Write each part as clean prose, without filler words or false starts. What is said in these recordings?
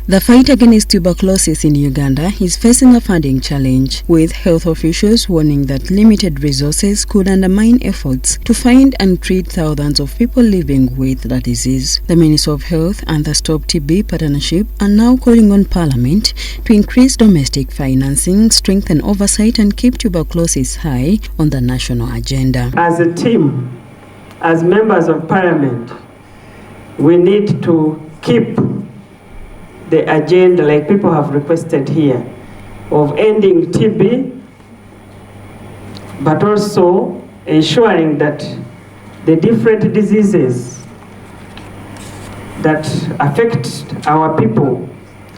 The fight against tuberculosis in Uganda is facing a funding challenge, with health officials warning that limited resources could undermine efforts to find and treat thousands of people living with the disease. The Ministry of Health and the Stop TB Partnership are now calling on Parliament to increase domestic financing, strengthen oversight and keep tuberculosis high on the national agenda. As a team, as members of Parliament, we need to keep the agenda, like people have requested here, of ending TB, but also ensuring that the different diseases that affect our people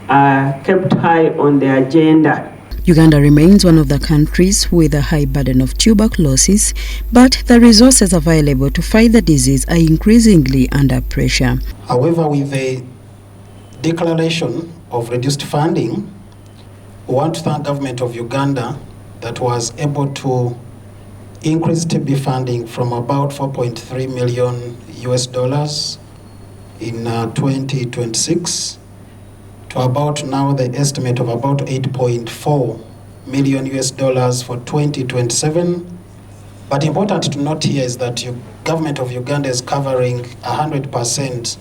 are kept high on the agenda. Uganda remains one of the countries with a high burden of tuberculosis, but the resources available to fight the disease are increasingly under pressure. However, with the declaration of reduced funding, we want to thank the government of Uganda that was able to increase TB funding from about $4.3 million in 2026 to about now the estimate of about $8.4 million for 2027. But important to note here is that the government of Uganda is covering 100%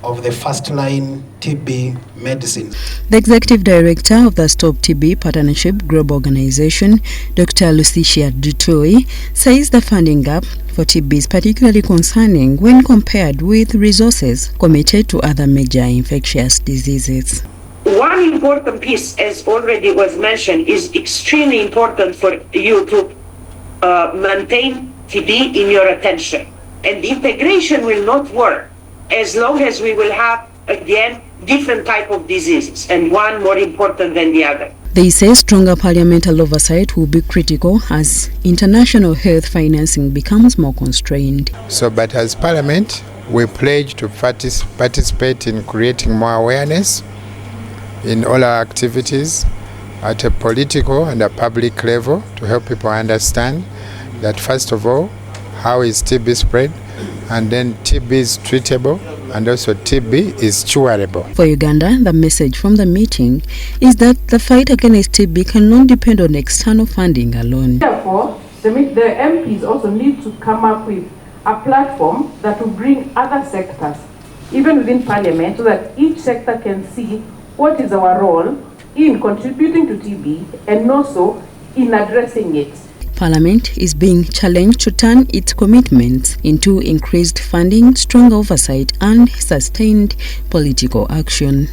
of the first-line TB medicine. The Executive Director of the Stop TB Partnership Global Organization, Dr. Lucicia Dutoi, says the funding gap for TB is particularly concerning when compared with resources committed to other major infectious diseases. One important piece, as already was mentioned, is extremely important for you to maintain TB in your attention. And the integration will not work as long as we will have, again, different type of diseases, and one more important than the other. They say stronger parliamentary oversight will be critical as international health financing becomes more constrained. But as Parliament, we pledge to participate in creating more awareness in all our activities at a political and a public level to help people understand that, first of all, how is TB spread, and then TB is treatable, and also TB is curable. For Uganda, the message from the meeting is that the fight against TB cannot depend on external funding alone. Therefore, the MPs also need to come up with a platform that will bring other sectors, even within Parliament, so that each sector can see what is our role in contributing to TB and also in addressing it. Parliament is being challenged to turn its commitments into increased funding, strong oversight and sustained political action.